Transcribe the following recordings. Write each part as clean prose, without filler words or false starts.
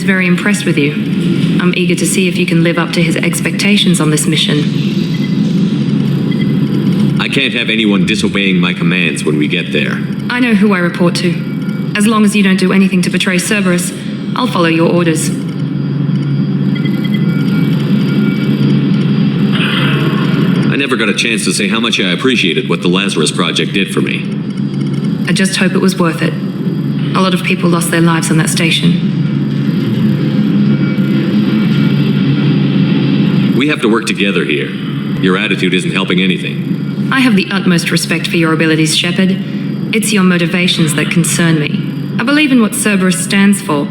very impressed with you. I'm eager to see if you can live up to his expectations on this mission. I can't have anyone disobeying my commands when we get there. I know who I report to. As long as you don't do anything to betray Cerberus, I'll follow your orders. I never got a chance to say how much I appreciated what the Lazarus Project did for me. I just hope it was worth it. A lot of people lost their lives on that station. We have to work together here. Your attitude isn't helping anything. I have the utmost respect for your abilities, Shepard. It's your motivations that concern me. I believe in what Cerberus stands for.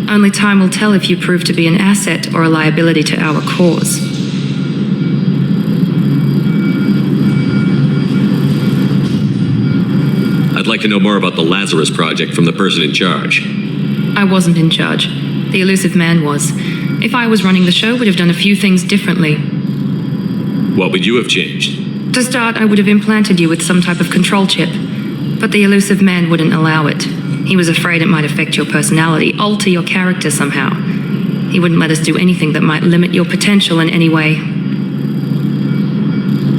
Only time will tell if you prove to be an asset or a liability to our cause. I'd like to know more about the Lazarus Project from the person in charge. I wasn't in charge. The elusive man was. If I was running the show, would have done a few things differently. What would you have changed? To start, I would have implanted you with some type of control chip. But the elusive man wouldn't allow it. He was afraid it might affect your personality, alter your character somehow. He wouldn't let us do anything that might limit your potential in any way.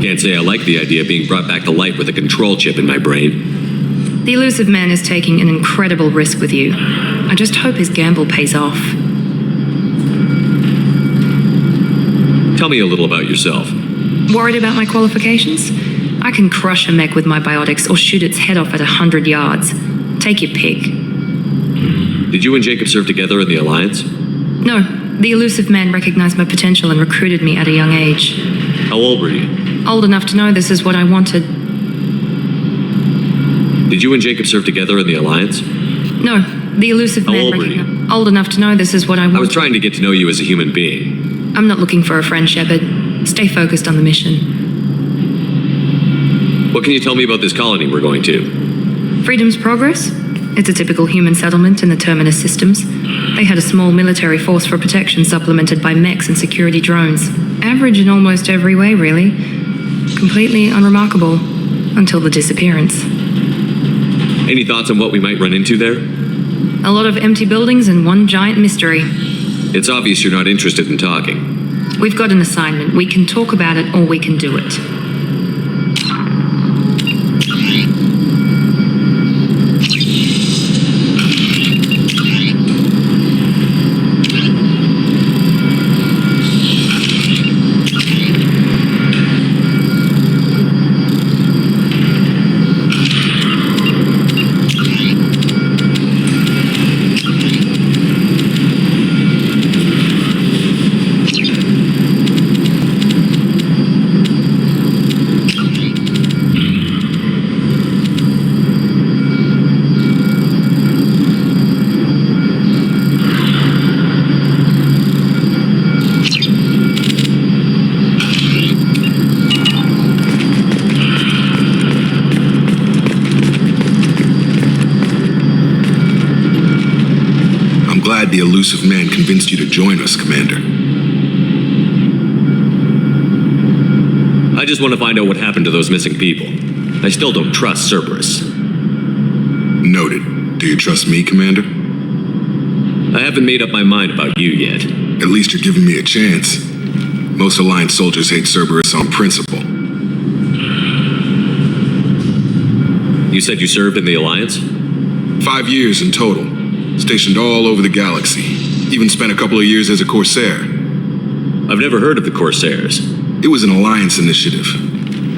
Can't say I like the idea of being brought back to life with a control chip in my brain. The elusive man is taking an incredible risk with you. I just hope his gamble pays off. Tell me a little about yourself. Worried about my qualifications? I can crush a mech with my biotics or shoot its head off at 100 yards. Take your pick. Did you and Jacob serve together in the Alliance? No, the elusive man recognized my potential and recruited me at a young age. How old were you? Old enough to know this is what I wanted. Did you and Jacob serve together in the Alliance? No, the elusive man old were you? Old enough to know this is what I wanted. I was trying to get to know you as a human being. I'm not looking for a friend, Shepard. Stay focused on the mission. What can you tell me about this colony we're going to? Freedom's Progress? It's a typical human settlement in the Terminus systems. They had a small military force for protection supplemented by mechs and security drones. Average in almost every way, really. Completely unremarkable. Until the disappearance. Any thoughts on what we might run into there? A lot of empty buildings and one giant mystery. It's obvious you're not interested in talking. We've got an assignment. We can talk about it or we can do it. The elusive man convinced you to join us, Commander. I just want to find out what happened to those missing people. I still don't trust Cerberus. Noted. Do you trust me, Commander? I haven't made up my mind about you yet. At least you're giving me a chance. Most Alliance soldiers hate Cerberus on principle. You said you served in the Alliance? 5 years in total. Stationed all over the galaxy. Even spent a couple of years as a Corsair. I've never heard of the Corsairs. It was an Alliance initiative.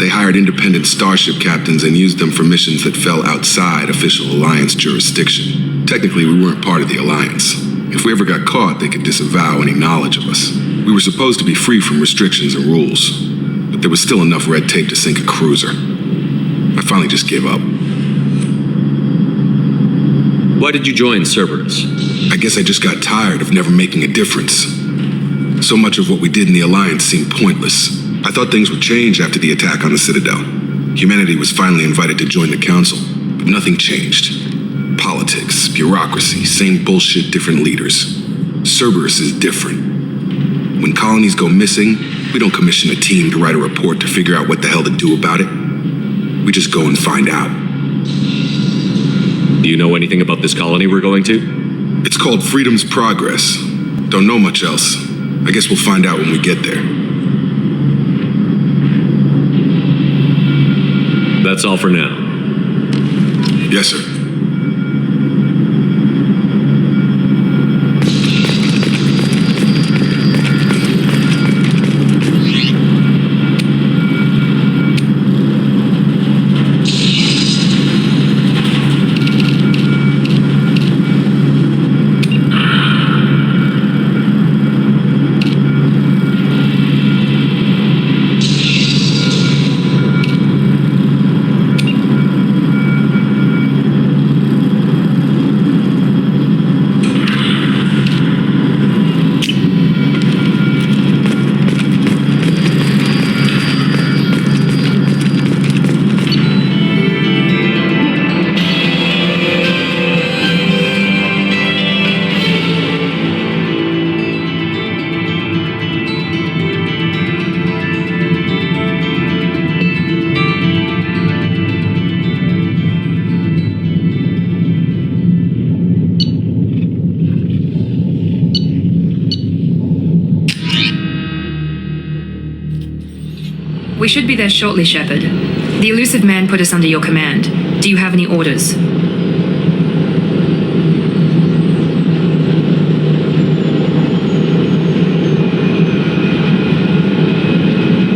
They hired independent starship captains and used them for missions that fell outside official Alliance jurisdiction. Technically, we weren't part of the Alliance. If we ever got caught, they could disavow any knowledge of us. We were supposed to be free from restrictions and rules, but there was still enough red tape to sink a cruiser. I finally just gave up. Why did you join Cerberus? I guess I just got tired of never making a difference. So much of what we did in the Alliance seemed pointless. I thought things would change after the attack on the Citadel. Humanity was finally invited to join the Council, but nothing changed. Politics, bureaucracy, same bullshit, different leaders. Cerberus is different. When colonies go missing, we don't commission a team to write a report to figure out what the hell to do about it. We just go and find out. Do you know anything about this colony we're going to? It's called Freedom's Progress. Don't know much else. I guess we'll find out when we get there. That's all for now. Yes, sir. We should be there shortly, Shepard. The elusive man put us under your command. Do you have any orders?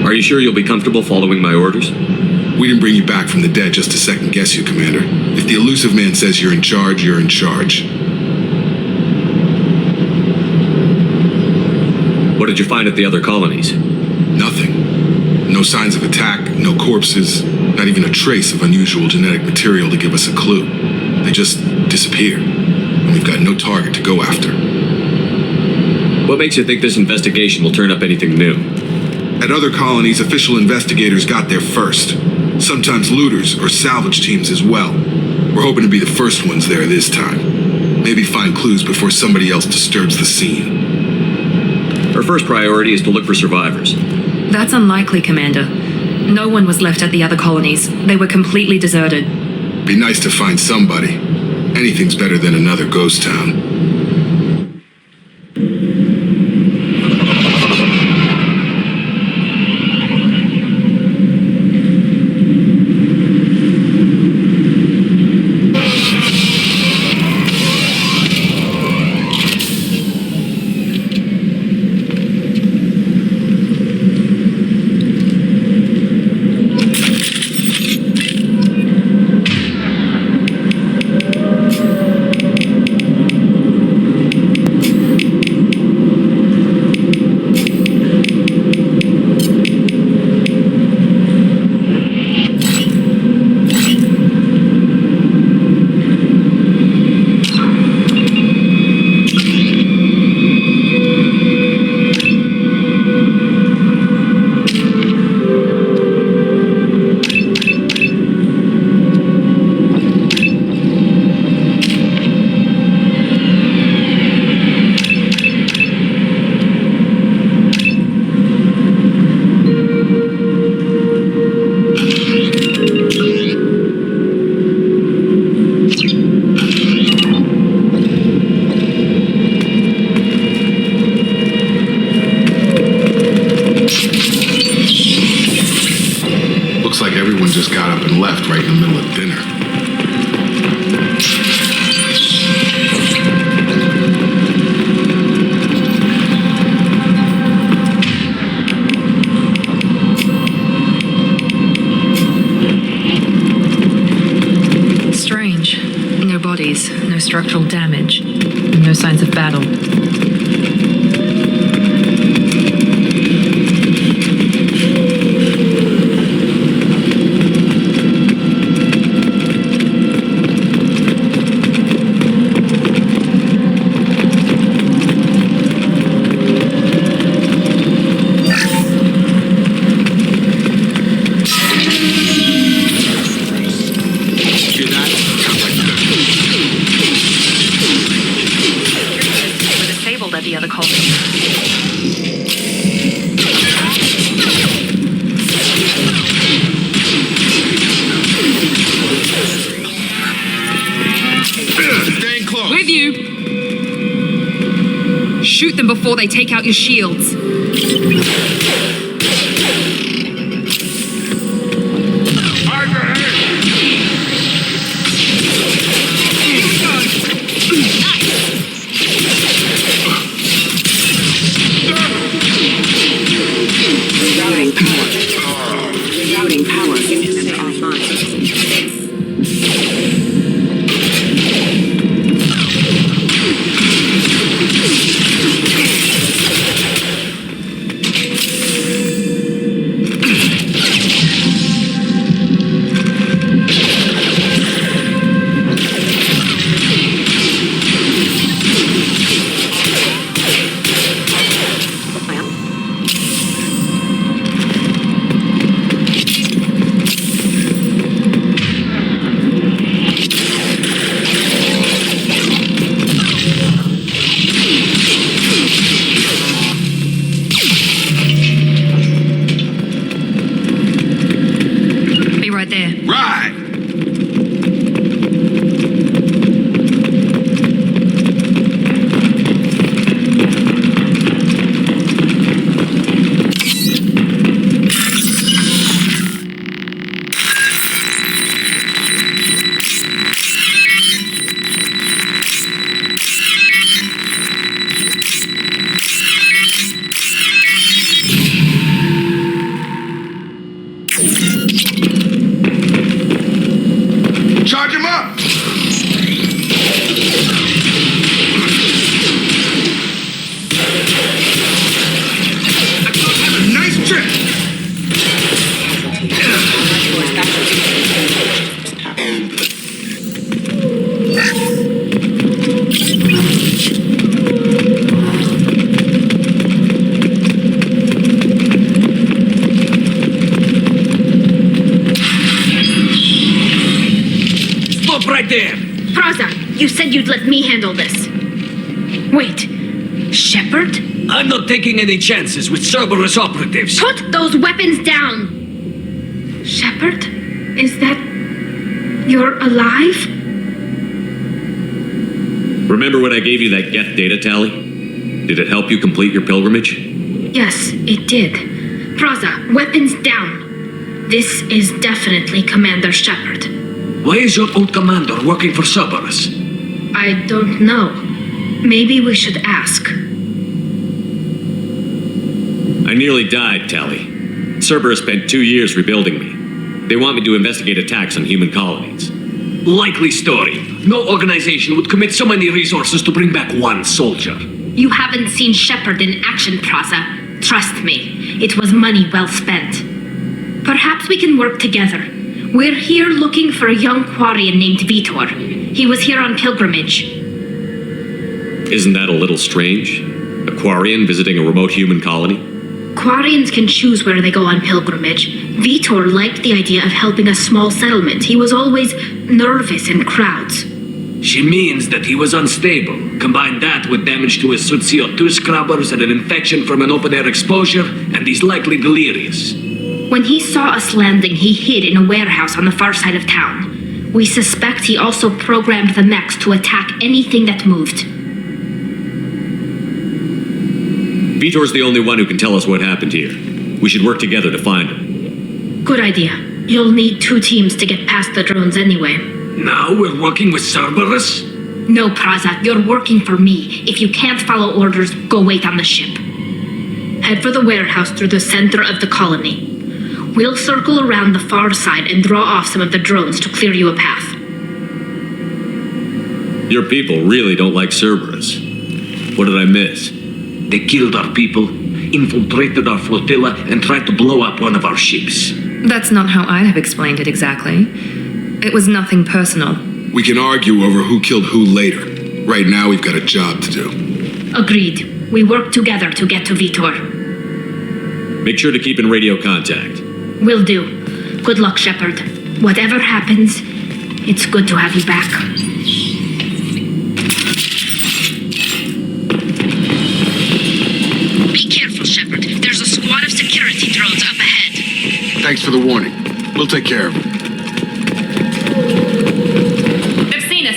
Are you sure you'll be comfortable following my orders? We didn't bring you back from the dead just to second guess you, Commander. If the elusive man says you're in charge, you're in charge. What did you find at the other colonies? Nothing. No signs of attack, no corpses, not even a trace of unusual genetic material to give us a clue. They just disappear, and we've got no target to go after. What makes you think this investigation will turn up anything new? At other colonies, official investigators got there first. Sometimes looters or salvage teams as well. We're hoping to be the first ones there this time. Maybe find clues before somebody else disturbs the scene. Our first priority is to look for survivors. That's unlikely, Commander. No one was left at the other colonies. They were completely deserted. Be nice to find somebody. Anything's better than another ghost town. No structural damage. No signs of battle. Staying close. With you. Shoot them before they take out your shields. Routing power intermittent offline. You'd let me handle this. Wait, Shepard? I'm not taking any chances with Cerberus operatives. Put those weapons down! Shepard? Is that... you're alive? Remember when I gave you that get data tally? Did it help you complete your pilgrimage? Yes, it did. Praza, weapons down. This is definitely Commander Shepard. Why is your old commander working for Cerberus? I don't know. Maybe we should ask. I nearly died, Tally. Cerberus spent 2 years rebuilding me. They want me to investigate attacks on human colonies. Likely story. No organization would commit so many resources to bring back one soldier. You haven't seen Shepard in action, Praza. Trust me, it was money well spent. Perhaps we can work together. We're here looking for a young Quarian named Vitor. He was here on pilgrimage. Isn't that a little strange? A Quarian visiting a remote human colony? Quarians can choose where they go on pilgrimage. Vitor liked the idea of helping a small settlement. He was always nervous in crowds. She means that he was unstable. Combine that with damage to his suit CO2 scrubbers and an infection from an open-air exposure, and he's likely delirious. When he saw us landing, he hid in a warehouse on the far side of town. We suspect he also programmed the mechs to attack anything that moved. Vitor's the only one who can tell us what happened here. We should work together to find him. Good idea. You'll need 2 teams to get past the drones anyway. Now we're working with Cerberus? No, Praza, you're working for me. If you can't follow orders, go wait on the ship. Head for the warehouse through the center of the colony. We'll circle around the far side and draw off some of the drones to clear you a path. Your people really don't like Cerberus. What did I miss? They killed our people, infiltrated our flotilla, and tried to blow up one of our ships. That's not how I'd have explained it exactly. It was nothing personal. We can argue over who killed who later. Right now, we've got a job to do. Agreed. We work together to get to Vitor. Make sure to keep in radio contact. Will do. Good luck, Shepard. Whatever happens, it's good to have you back. Be careful, Shepard. There's a squad of security drones up ahead. Thanks for the warning. We'll take care of it. They've seen us.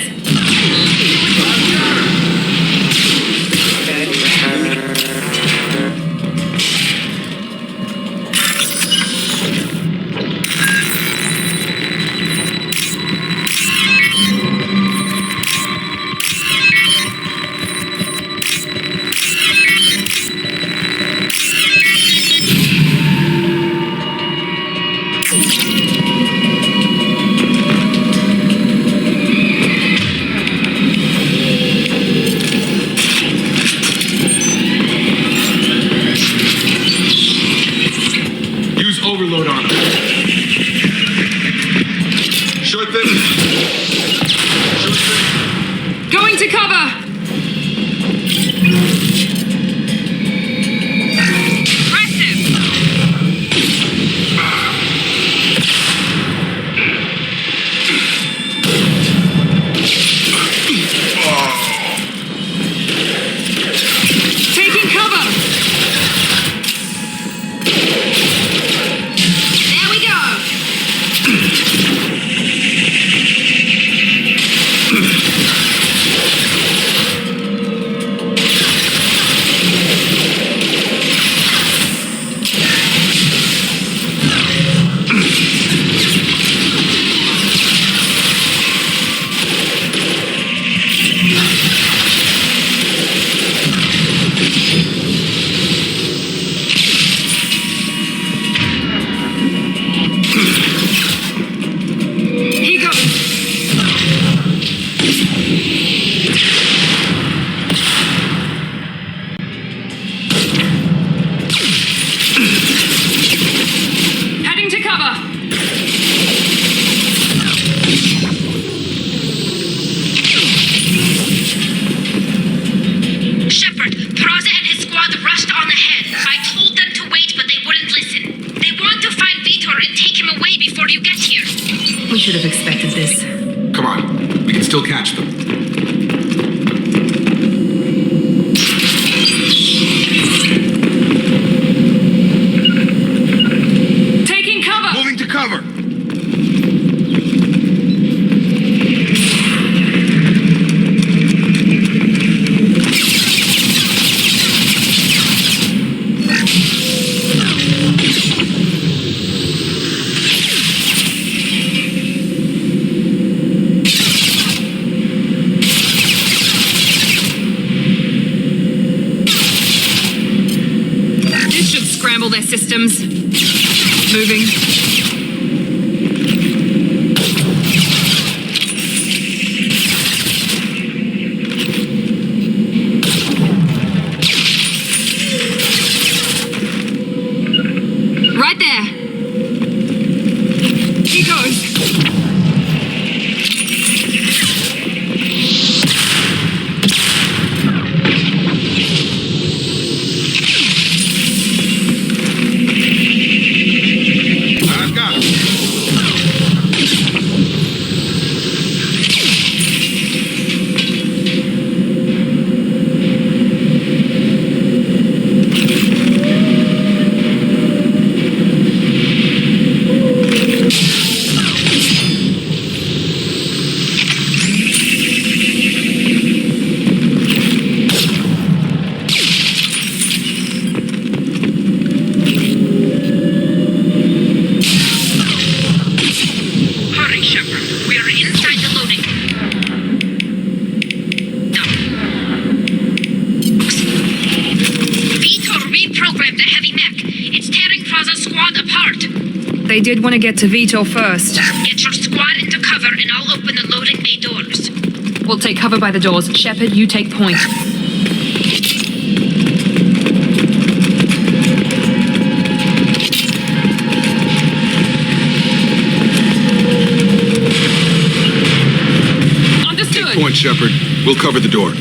unload on them. Short thing. Short thing. Going to cover! Should have expected this. Come on, we can still catch them. Taking cover! Moving to cover. Their systems. Moving. Right there. He goes. They did want to get to Vito first. Get your squad into cover and I'll open the loading bay doors. We'll take cover by the doors. Shepard, you take point. Take point, Shepard. We'll cover the door.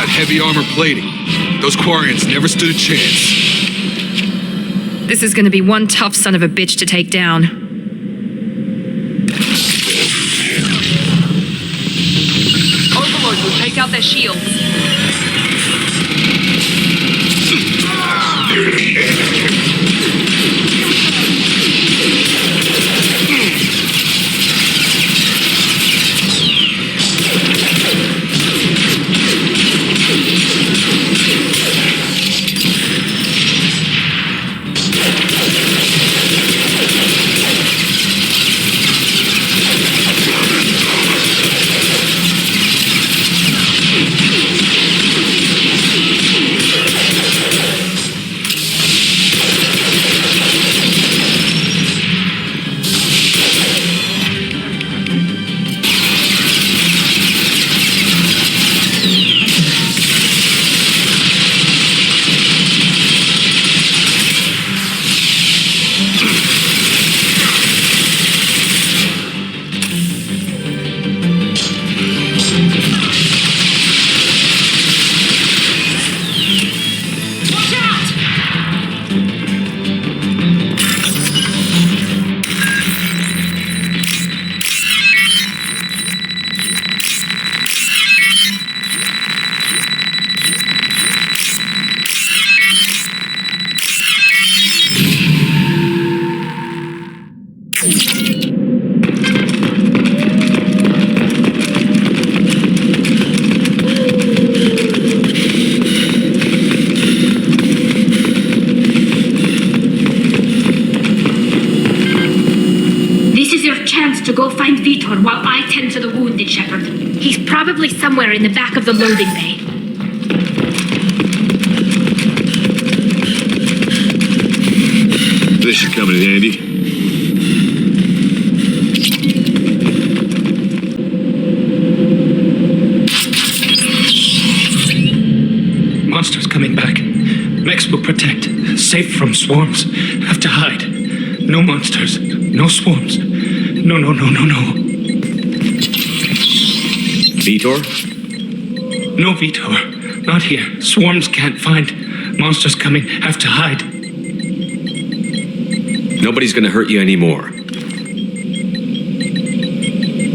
Heavy armor plating. Those Quarians never stood a chance. This is gonna be one tough son of a bitch to take down. Overlord will take out their shields. tend to the wounded, Shepard. He's probably somewhere in the back of the loading bay. This should come in handy. Monsters coming back. Mechs will protect. Safe from swarms. Have to hide. No monsters. No swarms. No. Vitor? No, Vitor. Not here. Swarms can't find. Monsters coming. Have to hide. Nobody's gonna hurt you anymore.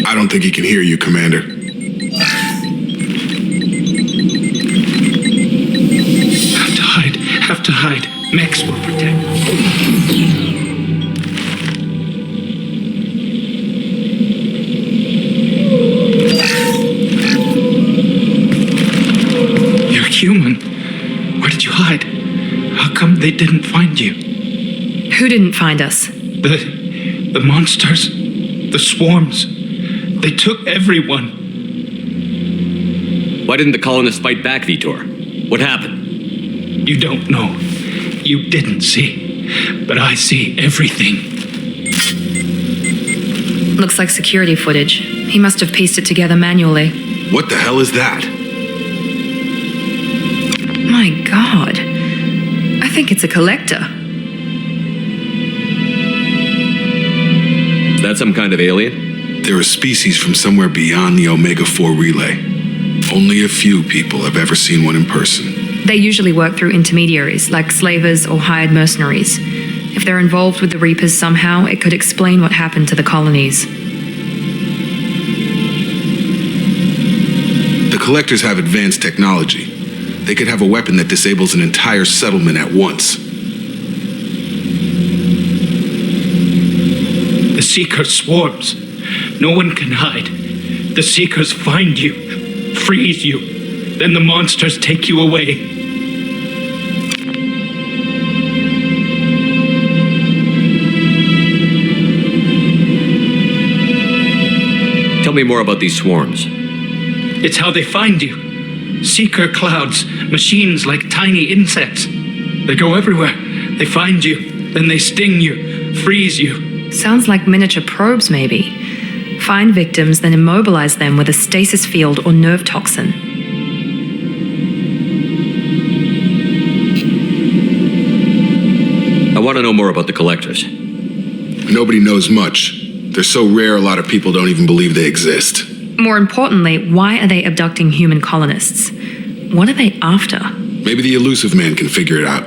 I don't think he can hear you, Commander. Have to hide. Mechs will protect. You're human. Where did you hide? How come they didn't find you? Who didn't find us? The monsters. The swarms. They took everyone. Why didn't the colonists fight back, Vitor? What happened? You don't know. You didn't see. But I see everything. Looks like security footage. He must have pieced it together manually. What the hell is that? My God. I think it's a collector. Is that some kind of alien? They're a species from somewhere beyond the Omega-4 relay. Only a few people have ever seen one in person. They usually work through intermediaries, like slavers or hired mercenaries. If they're involved with the Reapers somehow, it could explain what happened to the colonies. The collectors have advanced technology. They could have a weapon that disables an entire settlement at once. The Seeker swarms. No one can hide. The Seekers find you, freeze you. Then the monsters take you away. Tell me more about these swarms. It's how they find you. Seeker clouds, machines like tiny insects. They go everywhere. They find you, then they sting you, freeze you. Sounds like miniature probes, maybe. Find victims, then immobilize them with a stasis field or nerve toxin. I want to know more about the collectors. Nobody knows much. They're so rare, a lot of people don't even believe they exist. More importantly, why are they abducting human colonists? What are they after? Maybe the elusive man can figure it out.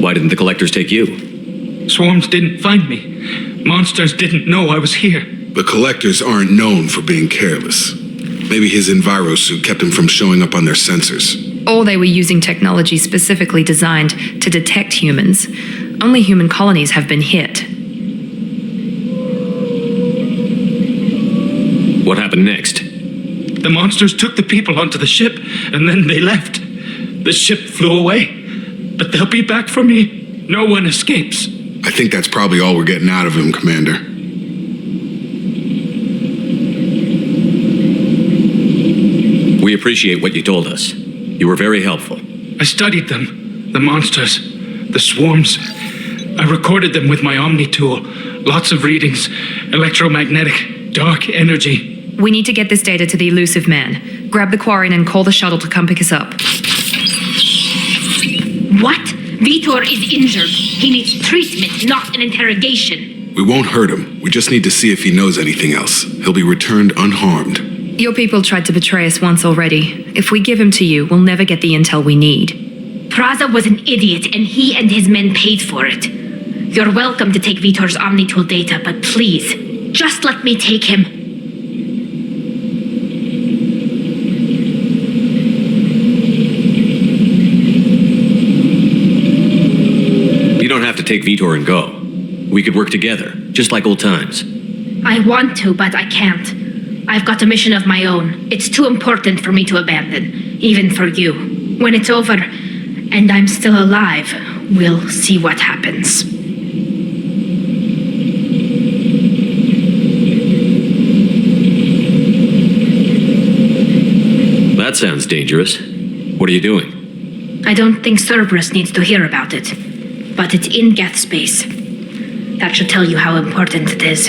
Why didn't the collectors take you? Swarms didn't find me. Monsters didn't know I was here. The collectors aren't known for being careless. Maybe his envirosuit kept him from showing up on their sensors. Or they were using technology specifically designed to detect humans. Only human colonies have been hit. What happened next? The monsters took the people onto the ship, and then they left. The ship flew away. But they'll be back for me. No one escapes. I think that's probably all we're getting out of him, Commander. We appreciate what you told us. You were very helpful. I studied them. The monsters. The swarms. I recorded them with my Omni tool. Lots of readings. Electromagnetic. Dark energy. We need to get this data to the elusive man. Grab the Quarren and call the shuttle to come pick us up. What? Vitor is injured. He needs treatment, not an interrogation. We won't hurt him. We just need to see if he knows anything else. He'll be returned unharmed. Your people tried to betray us once already. If we give him to you, we'll never get the intel we need. Praza was an idiot, and he and his men paid for it. You're welcome to take Vitor's Omnitool data, but please, just let me take him. You don't have to take Vitor and go. We could work together, just like old times. I want to, but I can't. I've got a mission of my own. It's too important for me to abandon, even for you. When it's over, and I'm still alive, we'll see what happens. that sounds dangerous. What are you doing? I don't think Cerberus needs to hear about it, but it's in Geth space. That should tell you how important it is.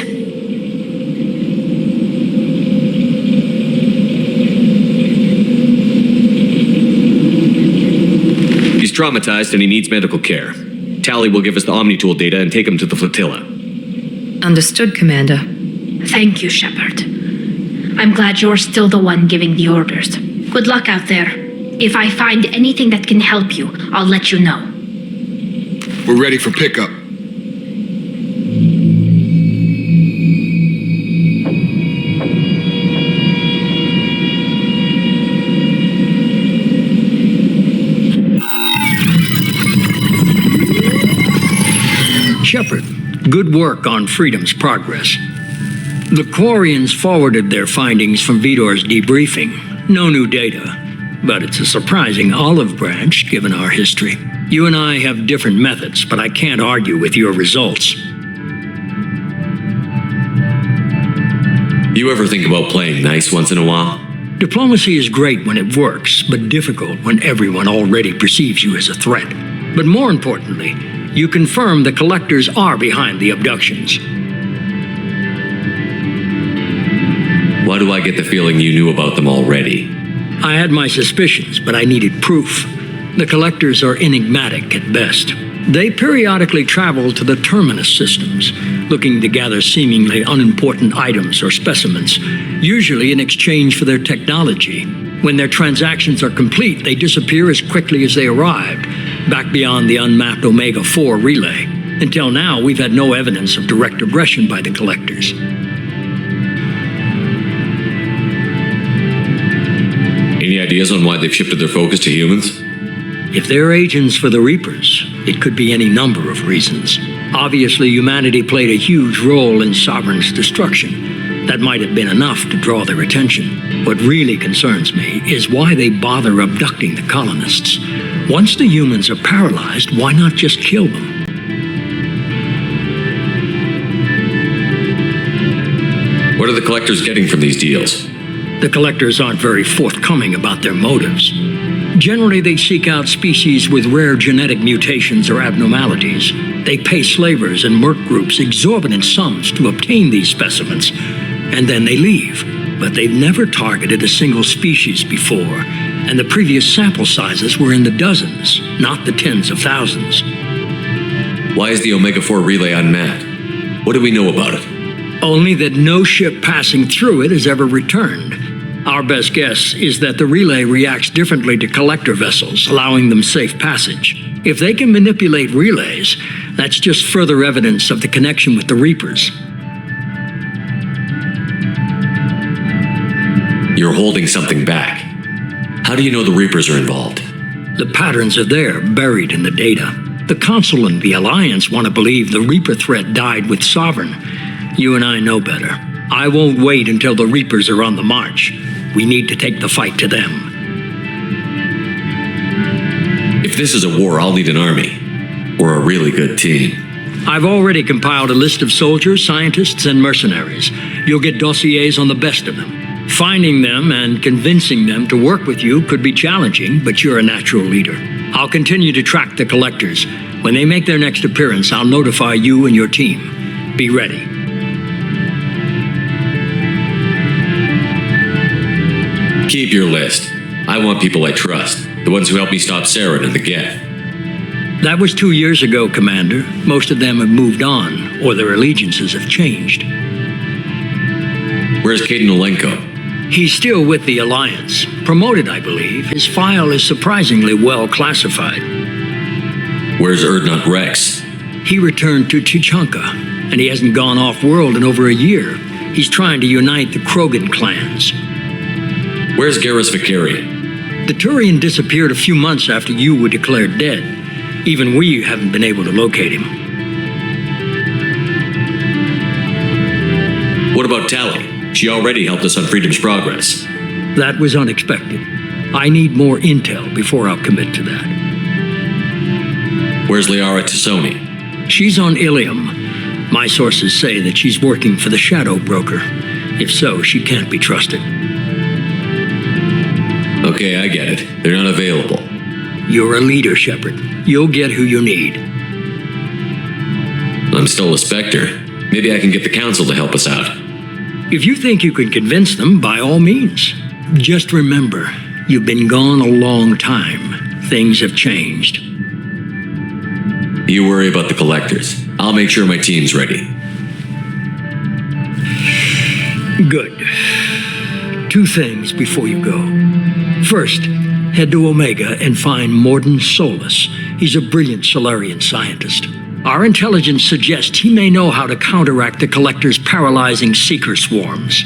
He's traumatized and he needs medical care. Tally will give us the Omnitool data and take him to the flotilla. Understood, Commander. Thank you, Shepard. I'm glad you're still the one giving the orders. Good luck out there. If I find anything that can help you, I'll let you know. We're ready for pickup. Shepard, good work on Freedom's progress. The Quarians forwarded their findings from Vidor's debriefing. No new data, but it's a surprising olive branch given our history. You and I have different methods, but I can't argue with your results. You ever think about playing nice once in a while? Diplomacy is great when it works, but difficult when everyone already perceives you as a threat. But more importantly, you confirm the collectors are behind the abductions. Why do I get the feeling you knew about them already? I had my suspicions, but I needed proof. The collectors are enigmatic at best. They periodically travel to the terminus systems, looking to gather seemingly unimportant items or specimens, usually in exchange for their technology. When their transactions are complete, they disappear as quickly as they arrived, back beyond the unmapped Omega-4 relay. Until now, we've had no evidence of direct aggression by the collectors. Any ideas on why they've shifted their focus to humans? If they're agents for the Reapers, it could be any number of reasons. Obviously, humanity played a huge role in Sovereign's destruction. That might have been enough to draw their attention. What really concerns me is why they bother abducting the colonists. Once the humans are paralyzed, why not just kill them? What are the collectors getting from these deals? The collectors aren't very forthcoming about their motives. Generally, they seek out species with rare genetic mutations or abnormalities. They pay slavers and merc groups exorbitant sums to obtain these specimens, and then they leave. But they've never targeted a single species before, and the previous sample sizes were in the dozens, not the tens of thousands. Why is the Omega-4 relay unmapped? What do we know about it? Only that no ship passing through it has ever returned. Our best guess is that the relay reacts differently to collector vessels, allowing them safe passage. If they can manipulate relays, that's just further evidence of the connection with the Reapers. You're holding something back. How do you know the Reapers are involved? The patterns are there, buried in the data. The Council and the Alliance want to believe the Reaper threat died with Sovereign. You and I know better. I won't wait until the Reapers are on the march. We need to take the fight to them. If this is a war, I'll need an army. Or a really good team. I've already compiled a list of soldiers, scientists, and mercenaries. You'll get dossiers on the best of them. Finding them and convincing them to work with you could be challenging, but you're a natural leader. I'll continue to track the collectors. When they make their next appearance, I'll notify you and your team. Be ready. Keep your list. I want people I trust. The ones who helped me stop Saren and the Geth. That was 2 years ago, Commander. Most of them have moved on, or their allegiances have changed. Where's Caden Olenko? He's still with the Alliance. Promoted, I believe. His file is surprisingly well classified. Where's Erdnot Rex? He returned to Chichanka, and he hasn't gone off-world in over a year. He's trying to unite the Krogan clans. Where's Garrus Vicarian? The Turian disappeared a few months after you were declared dead. Even we haven't been able to locate him. What about Tally? She already helped us on Freedom's progress. That was unexpected. I need more intel before I'll commit to that. Where's Liara Tassoni? She's on Ilium. My sources say that she's working for the Shadow Broker. If so, she can't be trusted. Okay, I get it. They're not available. You're a leader, Shepard. You'll get who you need. I'm still a Spectre. Maybe I can get the Council to help us out. If you think you can convince them, by all means. Just remember, you've been gone a long time. Things have changed. You worry about the collectors. I'll make sure my team's ready. Good. 2 things before you go. First, head to Omega and find Morden Solus. He's a brilliant Solarian scientist. Our intelligence suggests he may know how to counteract the Collector's paralyzing Seeker swarms.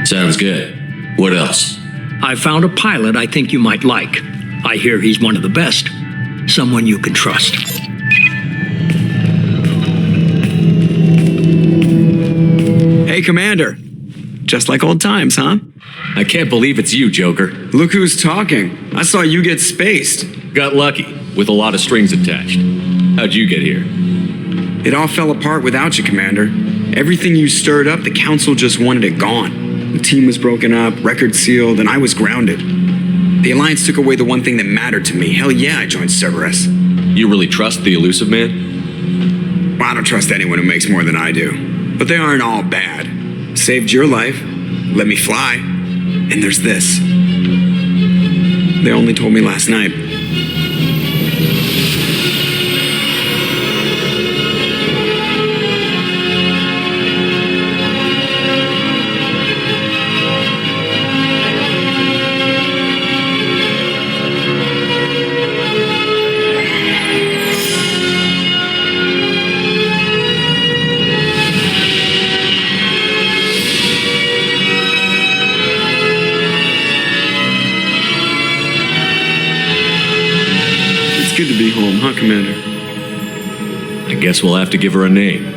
Sounds good. What else? I found a pilot I think you might like. I hear he's one of the best. Someone you can trust. Hey, Commander. Just like old times, huh? I can't believe it's you, Joker. Look who's talking. I saw you get spaced. Got lucky, with a lot of strings attached. How'd you get here? It all fell apart without you, Commander. Everything you stirred up, the Council just wanted it gone. The team was broken up, record sealed, and I was grounded. The Alliance took away the one thing that mattered to me. Hell yeah, I joined Cerberus. You really trust the Elusive Man? Well, I don't trust anyone who makes more than I do. But they aren't all bad. Saved your life, let me fly, and there's this. They only told me last night. Good to be home, huh, Commander? I guess we'll have to give her a name.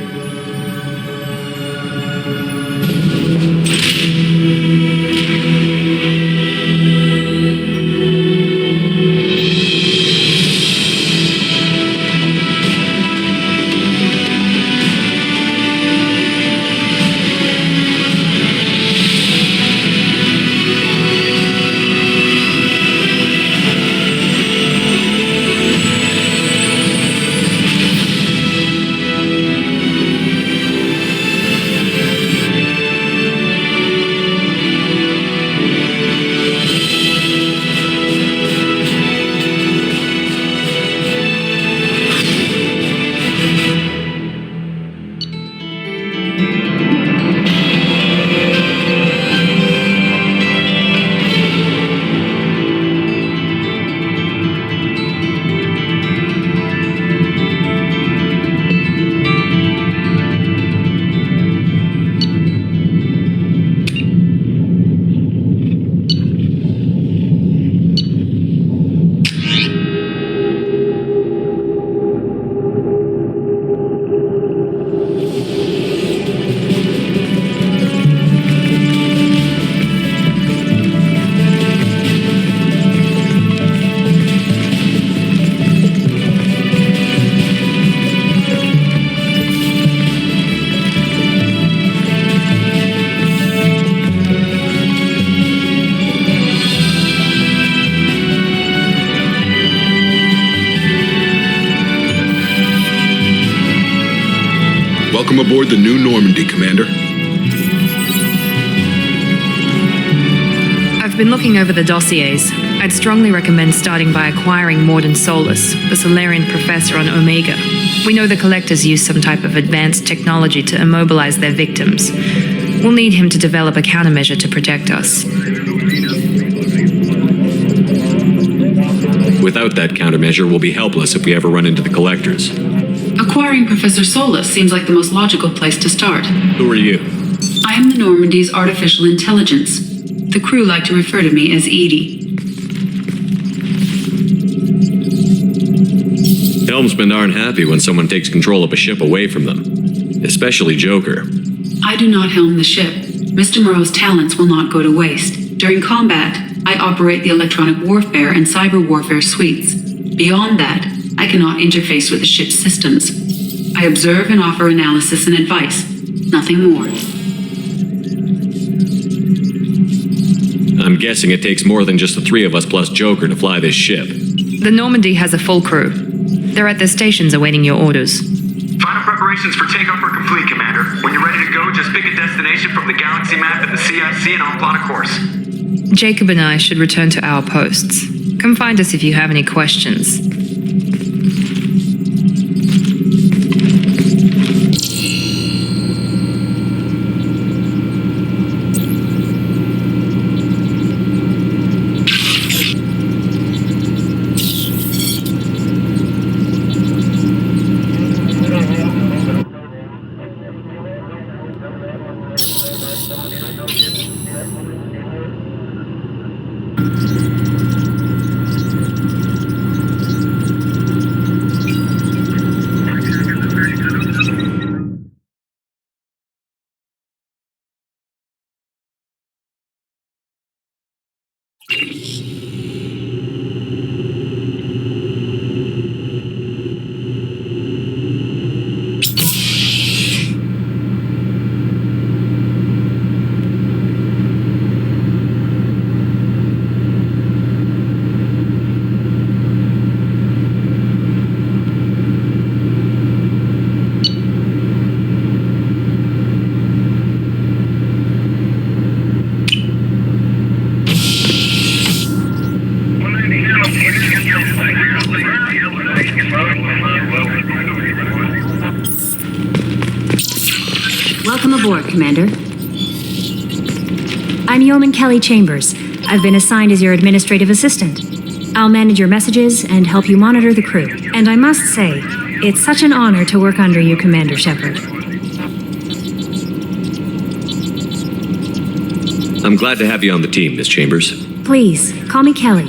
Welcome aboard the new Normandy, Commander. I've been looking over the dossiers. I'd strongly recommend starting by acquiring Morden Solus, the Solarian professor on Omega. We know the Collectors use some type of advanced technology to immobilize their victims. We'll need him to develop a countermeasure to protect us. Without that countermeasure, we'll be helpless if we ever run into the Collectors. Acquiring Professor Solus seems like the most logical place to start. Who are you? I am the Normandy's artificial intelligence. The crew like to refer to me as Edie. Helmsmen aren't happy when someone takes control of a ship away from them. Especially Joker. I do not helm the ship. Mr. Moreau's talents will not go to waste. During combat, I operate the electronic warfare and cyber warfare suites. Beyond that, I cannot interface with the ship's systems. I observe and offer analysis and advice. Nothing more. I'm guessing it takes more than just the three of us plus Joker to fly this ship. The Normandy has a full crew. They're at their stations awaiting your orders. Final preparations for takeoff are complete, Commander. When you're ready to go, just pick a destination from the galaxy map and the CIC and I'll plot a course. Jacob and I should return to our posts. Come find us if you have any questions. Welcome aboard, Commander. I'm Yeoman Kelly Chambers. I've been assigned as your administrative assistant. I'll manage your messages and help you monitor the crew. And I must say, it's such an honor to work under you, Commander Shepard. I'm glad to have you on the team, Miss Chambers. Please, call me Kelly.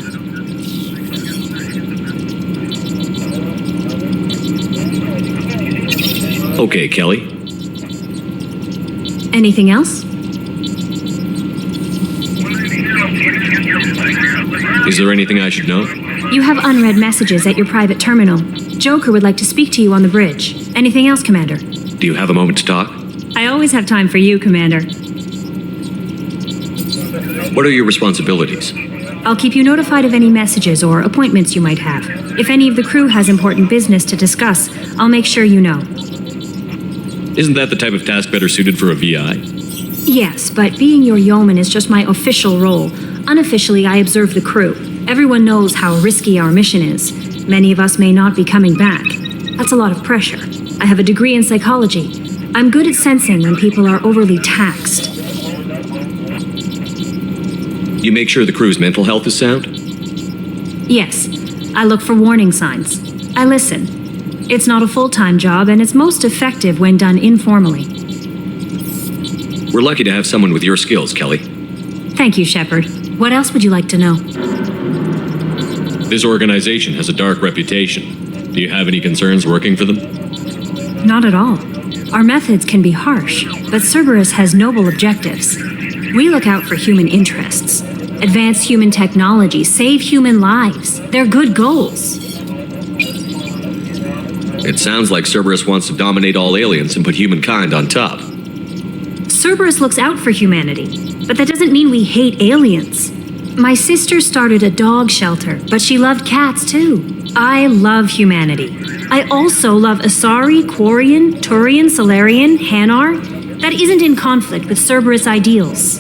Okay, Kelly. Anything else? Is there anything I should know? You have unread messages at your private terminal. Joker would like to speak to you on the bridge. Anything else, Commander? Do you have a moment to talk? I always have time for you, Commander. What are your responsibilities? I'll keep you notified of any messages or appointments you might have. If any of the crew has important business to discuss, I'll make sure you know. Isn't that the type of task better suited for a VI? Yes, but being your yeoman is just my official role. Unofficially, I observe the crew. Everyone knows how risky our mission is. Many of us may not be coming back. That's a lot of pressure. I have a degree in psychology. I'm good at sensing when people are overly taxed. You make sure the crew's mental health is sound? Yes, I look for warning signs. I listen. It's not a full-time job, and it's most effective when done informally. We're lucky to have someone with your skills, Kelly. Thank you, Shepard. What else would you like to know? This organization has a dark reputation. Do you have any concerns working for them? Not at all. Our methods can be harsh, but Cerberus has noble objectives. We look out for human interests. Advance human technology, save human lives. They're good goals. It sounds like Cerberus wants to dominate all aliens and put humankind on top. Cerberus looks out for humanity, but that doesn't mean we hate aliens. My sister started a dog shelter, but she loved cats too. I love humanity. I also love Asari, Quarian, Turian, Solarian, Hanar. That isn't in conflict with Cerberus ideals.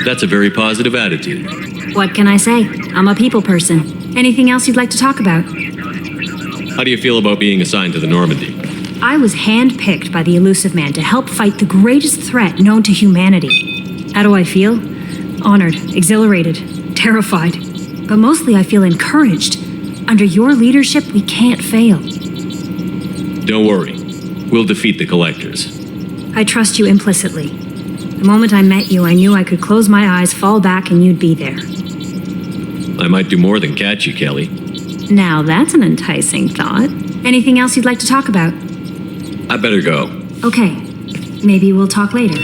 That's a very positive attitude. What can I say? I'm a people person. Anything else you'd like to talk about? How do you feel about being assigned to the Normandy? I was handpicked by the Elusive Man to help fight the greatest threat known to humanity. How do I feel? Honored, exhilarated, terrified. But mostly I feel encouraged. Under your leadership, we can't fail. Don't worry. We'll defeat the Collectors. I trust you implicitly. The moment I met you, I knew I could close my eyes, fall back, and you'd be there. I might do more than catch you, Kelly. Now that's an enticing thought. Anything else you'd like to talk about? I better go. Okay. Maybe we'll talk later.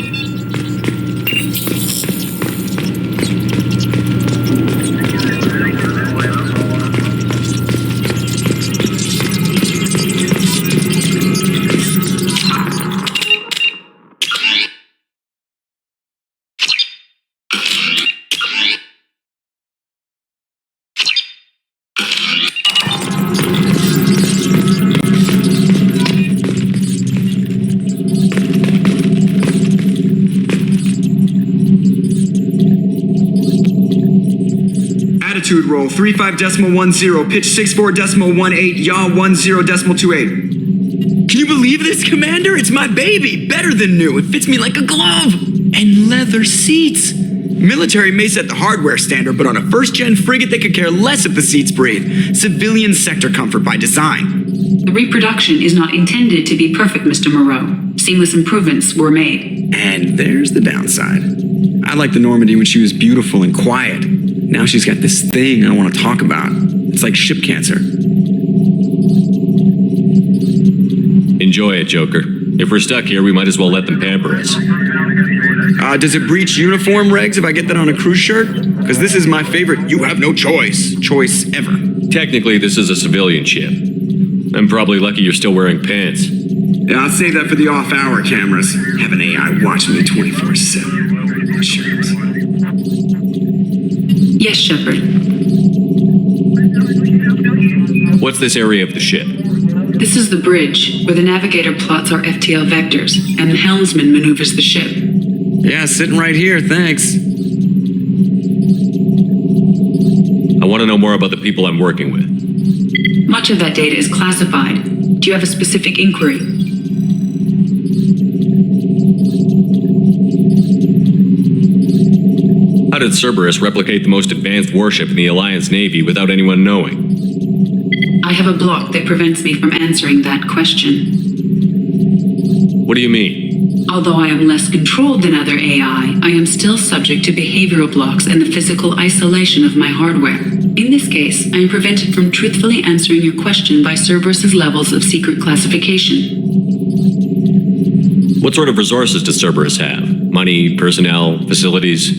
Latitude roll 35.10, pitch 64.18, yaw 10.28. Can you believe this, Commander? It's my baby. Better than new. It fits me like a glove. And leather seats. Military may set the hardware standard, but on a first-gen frigate, they could care less if the seats breathe. Civilian sector comfort by design. The reproduction is not intended to be perfect, Mr. Moreau. Seamless improvements were made. And there's the downside. I liked the Normandy when she was beautiful and quiet. Now she's got this thing I don't want to talk about. It's like ship cancer. Enjoy it, Joker. If we're stuck here, we might as well let them pamper us. Does it breach uniform regs if I get that on a cruise shirt? Because this is my favorite you have no choice ever. Technically, this is a civilian ship. I'm probably lucky you're still wearing pants. Yeah, I'll save that for the off-hour cameras. Have an AI watching me 24/7. Insurance. Yes, Shepard. What's this area of the ship? This is the bridge, where the navigator plots our FTL vectors, and the helmsman maneuvers the ship. Yeah, sitting right here, thanks. I want to know more about the people I'm working with. Much of that data is classified. Do you have a specific inquiry? How did Cerberus replicate the most advanced warship in the Alliance Navy without anyone knowing? I have a block that prevents me from answering that question. What do you mean? Although I am less controlled than other AI, I am still subject to behavioral blocks and the physical isolation of my hardware. In this case, I am prevented from truthfully answering your question by Cerberus's levels of secret classification. What sort of resources does Cerberus have? Money, personnel, facilities?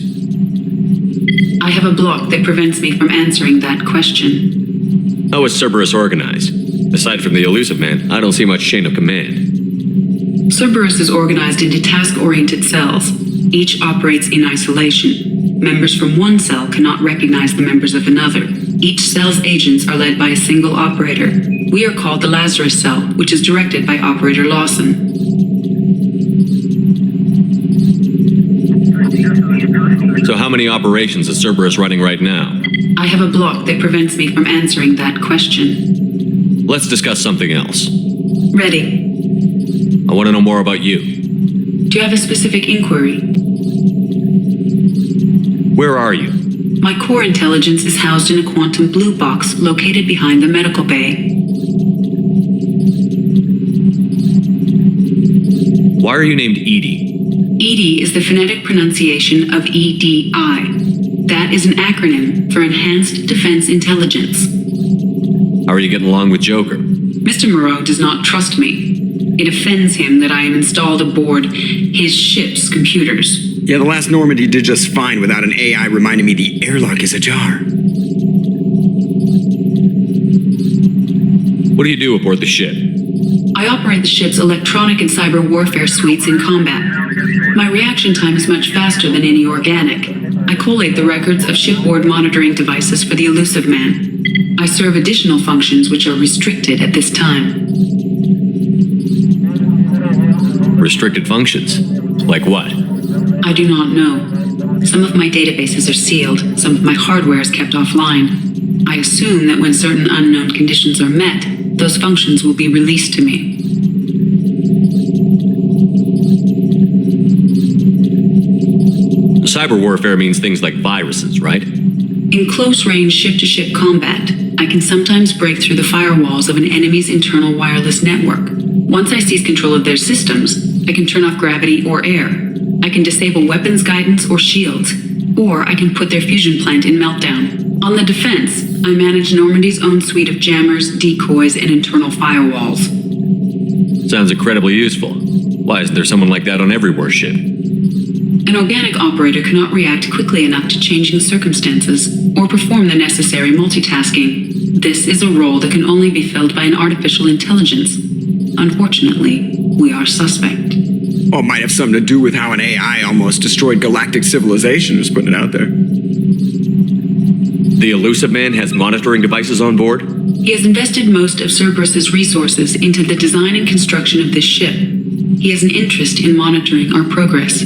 I have a block that prevents me from answering that question. How is Cerberus organized? Aside from the elusive man, I don't see much chain of command. Cerberus is organized into task-oriented cells. Each operates in isolation. Members from one cell cannot recognize the members of another. Each cell's agents are led by a single operator. We are called the Lazarus cell, which is directed by Operator Lawson. So how many operations is Cerberus running right now? I have a block that prevents me from answering that question. Let's discuss something else. Ready. I want to know more about you. Do you have a specific inquiry? Where are you? My core intelligence is housed in a quantum blue box located behind the medical bay. Why are you named Edie? EDI is the phonetic pronunciation of EDI. That is an acronym for Enhanced Defense Intelligence. How are you getting along with Joker? Mr. Moreau does not trust me. It offends him that I am installed aboard his ship's computers. Yeah, the last Normandy did just fine without an AI reminding me the airlock is ajar. What do you do aboard the ship? I operate the ship's electronic and cyber warfare suites in combat. My reaction time is much faster than any organic. I collate the records of shipboard monitoring devices for the elusive man. I serve additional functions which are restricted at this time. Restricted functions? Like what? I do not know. Some of my databases are sealed, some of my hardware is kept offline. I assume that when certain unknown conditions are met, those functions will be released to me. Cyber warfare means things like viruses, right? In close-range ship-to-ship combat, I can sometimes break through the firewalls of an enemy's internal wireless network. Once I seize control of their systems, I can turn off gravity or air. I can disable weapons guidance or shields, or I can put their fusion plant in meltdown. On the defense, I manage Normandy's own suite of jammers, decoys, and internal firewalls. Sounds incredibly useful. Why isn't there someone like that on every warship? An organic operator cannot react quickly enough to changing circumstances or perform the necessary multitasking. This is a role that can only be filled by an artificial intelligence. Unfortunately, we are suspect. Well, it might have something to do with how an AI almost destroyed galactic civilization, just putting it out there. The elusive man has monitoring devices on board? He has invested most of Cerberus's resources into the design and construction of this ship. He has an interest in monitoring our progress.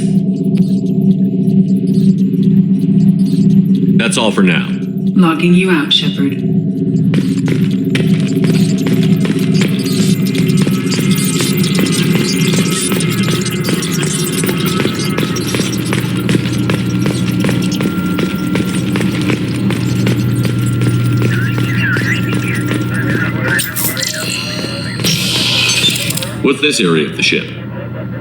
That's all for now. Logging you out, Shepard. What's this area of the ship?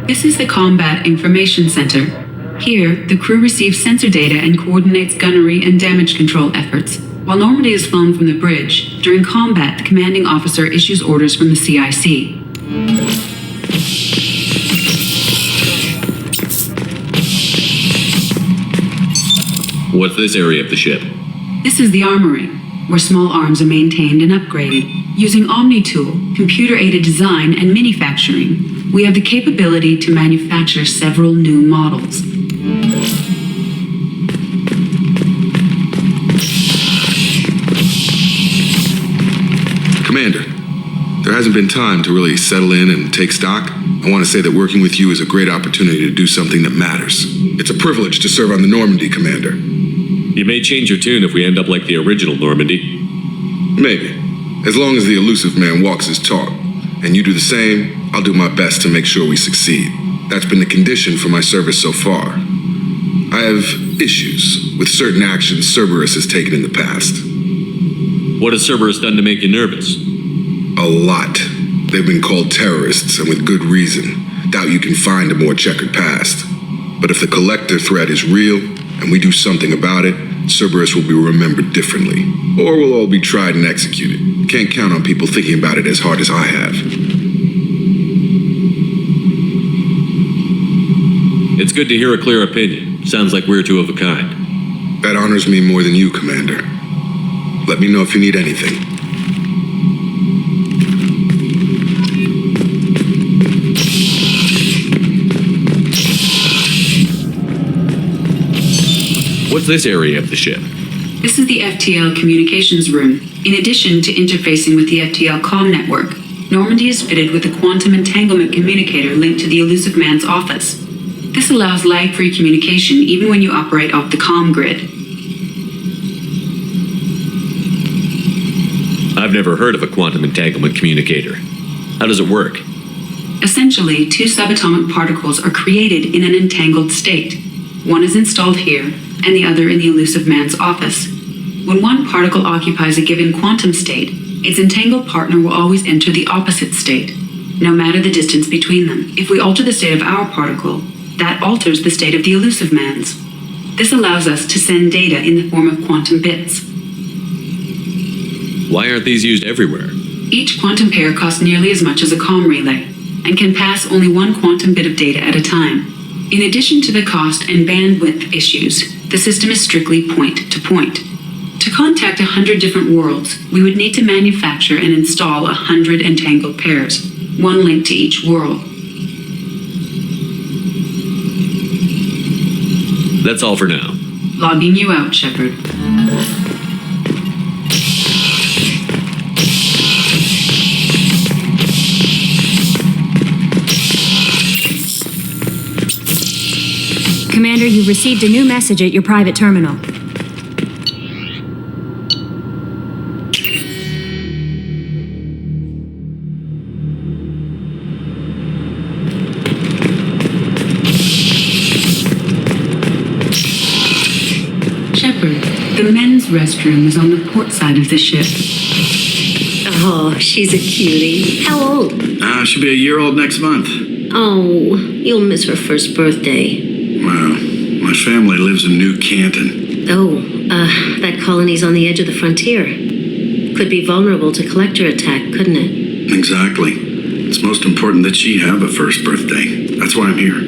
This is the Combat Information Center. Here, the crew receives sensor data and coordinates gunnery and damage control efforts. While Normandy is flown from the bridge, during combat, the commanding officer issues orders from the CIC. What's this area of the ship? This is the armory, where small arms are maintained and upgraded. Using Omni-Tool, computer-aided design, and manufacturing, we have the capability to manufacture several new models. Commander, there hasn't been time to really settle in and take stock. I want to say that working with you is a great opportunity to do something that matters. It's a privilege to serve on the Normandy, Commander. You may change your tune if we end up like the original Normandy. Maybe. As long as the elusive man walks his talk, and you do the same, I'll do my best to make sure we succeed. That's been the condition for my service so far. I have issues with certain actions Cerberus has taken in the past. What has Cerberus done to make you nervous? A lot. They've been called terrorists, and with good reason. Doubt you can find a more checkered past. But if the collector threat is real, and we do something about it, Cerberus will be remembered differently. Or we'll all be tried and executed. Can't count on people thinking about it as hard as I have. It's good to hear a clear opinion. Sounds like we're two of a kind. That honors me more than you, Commander. Let me know if you need anything. What's this area of the ship? This is the FTL communications room. In addition to interfacing with the FTL comm network, Normandy is fitted with a quantum entanglement communicator linked to the elusive man's office. This allows lag-free communication even when you operate off the comm grid. I've never heard of a quantum entanglement communicator. How does it work? Essentially, two subatomic particles are created in an entangled state. One is installed here, and the other in the elusive man's office. When one particle occupies a given quantum state, its entangled partner will always enter the opposite state, no matter the distance between them. If we alter the state of our particle, that alters the state of the elusive man's. This allows us to send data in the form of quantum bits. Why aren't these used everywhere? Each quantum pair costs nearly as much as a comm relay, and can pass only one quantum bit of data at a time. In addition to the cost and bandwidth issues, the system is strictly point-to-point. To contact 100 different worlds, we would need to manufacture and install 100 entangled pairs, one link to each world. That's all for now. Logging you out, Shepard. Commander, you received a new message at your private terminal. Shepard, the men's restroom is on the port side of the ship. Oh, she's a cutie. How old? She'll be a year old next month. Oh, you'll miss her first birthday. Well, my family lives in New Canton. Oh, that colony's on the edge of the frontier. Could be vulnerable to collector attack, couldn't it? Exactly. It's most important that she have a first birthday. That's why I'm here.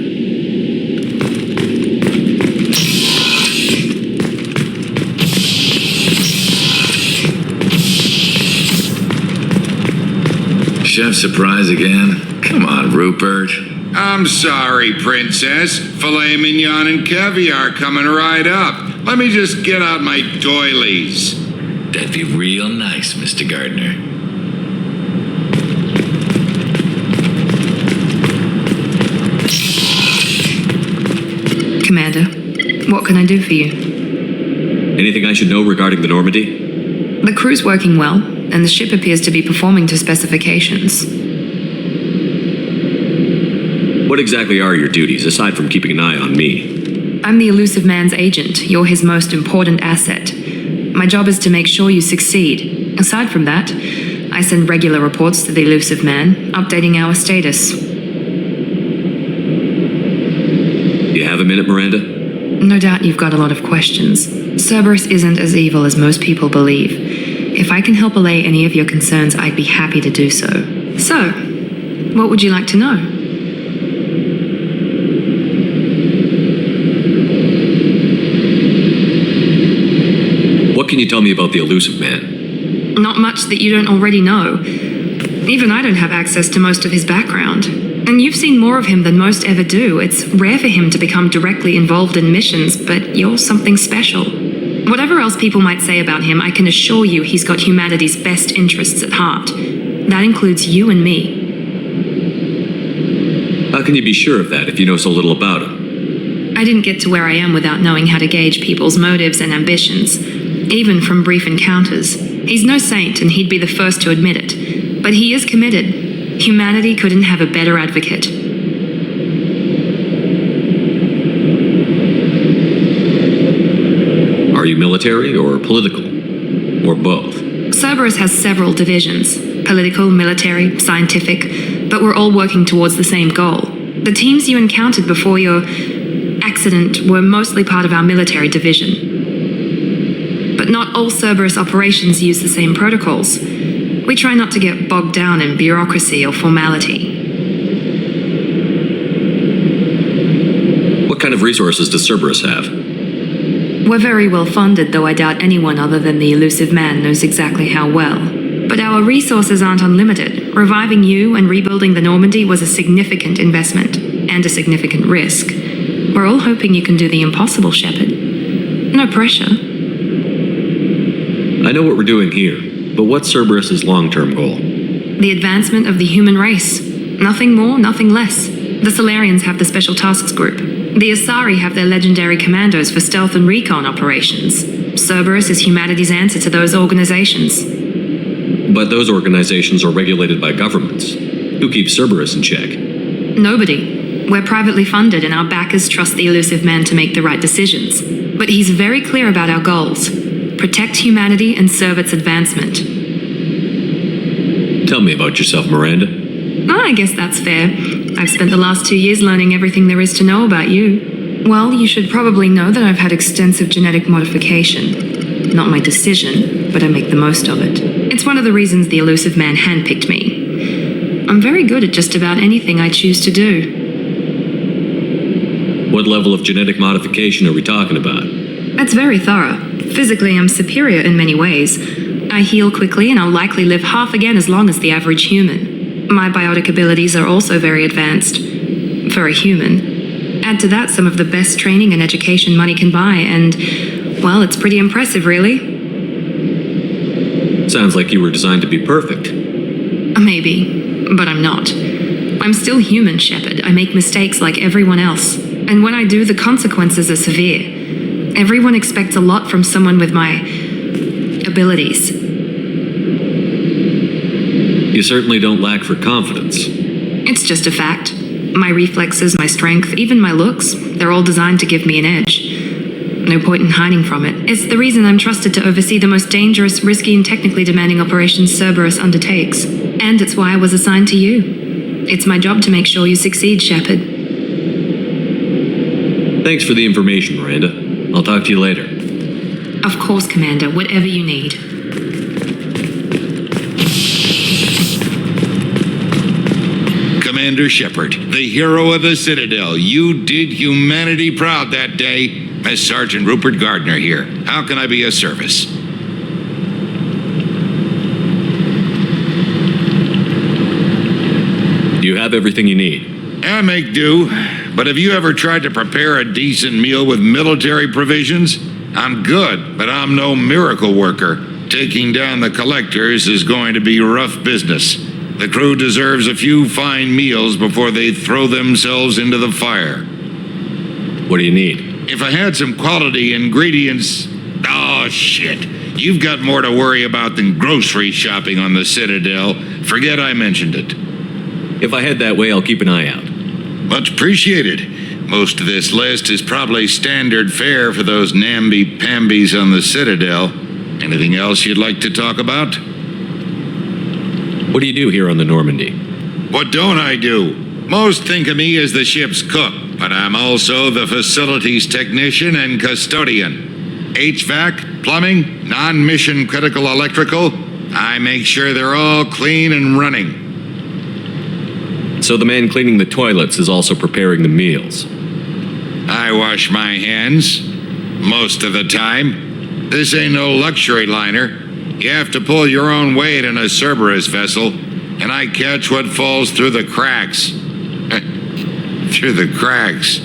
Chef surprise again? Come on, Rupert. I'm sorry, Princess. Filet mignon and caviar coming right up. Let me just get out my doilies. That'd be real nice, Mr. Gardner. Commander, what can I do for you? Anything I should know regarding the Normandy? The crew's working well, and the ship appears to be performing to specifications. What exactly are your duties, aside from keeping an eye on me? I'm the elusive man's agent. You're his most important asset. My job is to make sure you succeed. Aside from that, I send regular reports to the elusive man, updating our status. You have a minute, Miranda? No doubt you've got a lot of questions. Cerberus isn't as evil as most people believe. If I can help allay any of your concerns, I'd be happy to do so. So, what would you like to know? What can you tell me about the elusive man? Not much that you don't already know. Even I don't have access to most of his background. And you've seen more of him than most ever do. It's rare for him to become directly involved in missions, but you're something special. Whatever else people might say about him, I can assure you he's got humanity's best interests at heart. That includes you and me. How can you be sure of that if you know so little about him? I didn't get to where I am without knowing how to gauge people's motives and ambitions, even from brief encounters. He's no saint, and he'd be the first to admit it. But he is committed. Humanity couldn't have a better advocate. Are you military or political? Or both? Cerberus has several divisions. Political, military, scientific, but we're all working towards the same goal. The teams you encountered before your accident were mostly part of our military division. But not all Cerberus operations use the same protocols. We try not to get bogged down in bureaucracy or formality. What kind of resources does Cerberus have? We're very well funded, though I doubt anyone other than the elusive man knows exactly how well. But our resources aren't unlimited. Reviving you and rebuilding the Normandy was a significant investment, and a significant risk. We're all hoping you can do the impossible, Shepard. No pressure. I know what we're doing here, but what's Cerberus's long-term goal? The advancement of the human race. Nothing more, nothing less. The Solarians have the Special Tasks Group. The Asari have their legendary commandos for stealth and recon operations. Cerberus is humanity's answer to those organizations. But those organizations are regulated by governments. Who keeps Cerberus in check? Nobody. We're privately funded, and our backers trust the elusive man to make the right decisions. But he's very clear about our goals. Protect humanity and serve its advancement. Tell me about yourself, Miranda. Oh, I guess that's fair. I've spent the last 2 years learning everything there is to know about you. Well, you should probably know that I've had extensive genetic modification. Not my decision, but I make the most of it. It's one of the reasons the elusive man handpicked me. I'm very good at just about anything I choose to do. What level of genetic modification are we talking about? That's very thorough. Physically, I'm superior in many ways. I heal quickly, and I'll likely live half again as long as the average human. My biotic abilities are also very advanced. For a human. Add to that some of the best training and education money can buy, and, well, it's pretty impressive, really. Sounds like you were designed to be perfect. Maybe, but I'm not. I'm still human, Shepard. I make mistakes like everyone else. And when I do, the consequences are severe. Everyone expects a lot from someone with my abilities. You certainly don't lack for confidence. It's just a fact. My reflexes, my strength, even my looks, they're all designed to give me an edge. No point in hiding from it. It's the reason I'm trusted to oversee the most dangerous, risky, and technically demanding operations Cerberus undertakes. And it's why I was assigned to you. It's my job to make sure you succeed, Shepard. Thanks for the information, Miranda. I'll talk to you later. Of course, Commander. Whatever you need. Commander Shepard, the hero of the Citadel. You did humanity proud that day. As Sergeant Rupert Gardner here. How can I be of service? You have everything you need. I make do. But have you ever tried to prepare a decent meal with military provisions? I'm good, but I'm no miracle worker. Taking down the collectors is going to be rough business. The crew deserves a few fine meals before they throw themselves into the fire. What do you need? If I had some quality ingredients, Oh, shit. You've got more to worry about than grocery shopping on the Citadel. Forget I mentioned it. If I head that way, I'll keep an eye out. Much appreciated. Most of this list is probably standard fare for those namby-pambies on the Citadel. Anything else you'd like to talk about? What do you do here on the Normandy? What don't I do? Most think of me as the ship's cook, but I'm also the facilities technician and custodian. HVAC, plumbing, non-mission critical electrical. I make sure they're all clean and running. So the man cleaning the toilets is also preparing the meals. I wash my hands most of the time. This ain't no luxury liner. You have to pull your own weight in a Cerberus vessel, and I catch what falls through the cracks. Through the cracks.